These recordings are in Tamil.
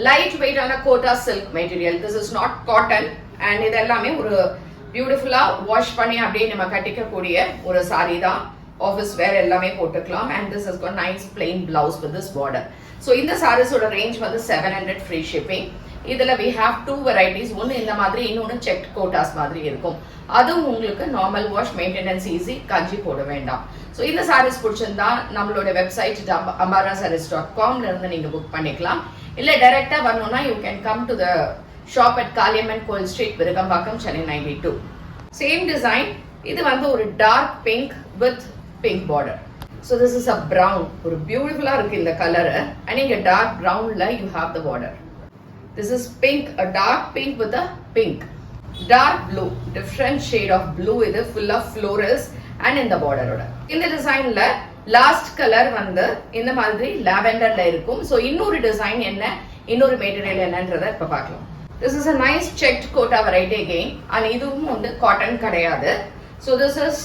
லைட் வெயிட் ஆன Kota silk material. This is not cotton and இது எல்லாமே ஒரு பியூட்டிஃபுல்லா வாஷ் பண்ணி அப்படியே நம்ம கட்டிக்கக்கூடிய ஒரு சாரி தான். ஆஃபீஸ் வேர் எல்லாமே போட்டுக்கலாம். And this is got nice plain blouse with this border. So இந்த சாரீஸோட ரேஞ்ச் வந்து 700 ஃப்ரீ ஷிப்பிங். இதுல we have two varieties. ஒன்னு இந்த மாதிரி, இன்னொன்னு செக்ட் கோட்டாஸ் மாதிரி இருக்கும். அதுவும் உங்களுக்கு நார்மல் வாஷ், மெயின்டெனன்ஸ் ஈஸி, கஞ்சி போட வேண்டாம். ஸோ இந்த சாரீஸ் பிடிச்சிருந்தா நம்மளோட வெப்சைட் ambarasarees.com இருந்து நீங்க புக் பண்ணிக்கலாம். இல்ல டைரக்டா வரணும்னா you can come to the shop at Kaliamman Koil street, Virugambakkam, Chennai 92. Same design. இது வந்து ஒரு dark pink with pink border. So this is a brown. ஒரு பியூட்டிஃபுல்லா இருக்கு இந்த கலர். அண்ட் இங்க டார்க் ப்ரௌன்ல you have the border. This is pink, a dark pink with a pink. Dark blue, different shade of blue இது full of florals and in the border ஓட. இந்த டிசைன்ல லாஸ்ட் கலர் வந்து இந்த மாதிரி லாவெண்டர்ல இருக்கும். ஸோ இன்னொரு டிசைன் என்ன, இன்னொரு மெட்டீரியல் என்னன்றதை இப்ப பார்க்கலாம். This is a nice checked cotta variety again. and இதுவும் வந்து காட்டன் கிடையாது. So this is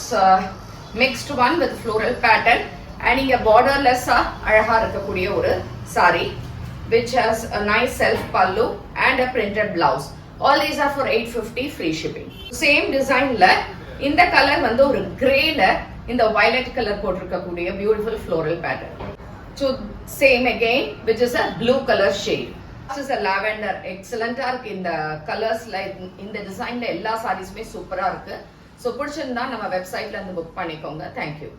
mixed one with floral pattern and இங்க borderless-ஆ அழகா இருக்கக்கூடிய ஒரு saree which has a nice self pallu and a printed blouse. All these are for 850 free shipping. Same design la இந்த கலர் வந்து ஒரு கிரேல இந்த violet color போட்டிருக்கக்கூடிய beautiful floral pattern. So same again which is a blue color shade. This is a lavender. Excellent-ஆ இருக்கு இந்த கலர்ஸ்ல. இந்த டிசைன்ல எல்லா சாரீஸுமே சூப்பரா இருக்கு. So பிடிச்சிருந்தா நம்ம வெப்சைட்ல இருந்து புக் பண்ணிக்கோங்க. Thank you.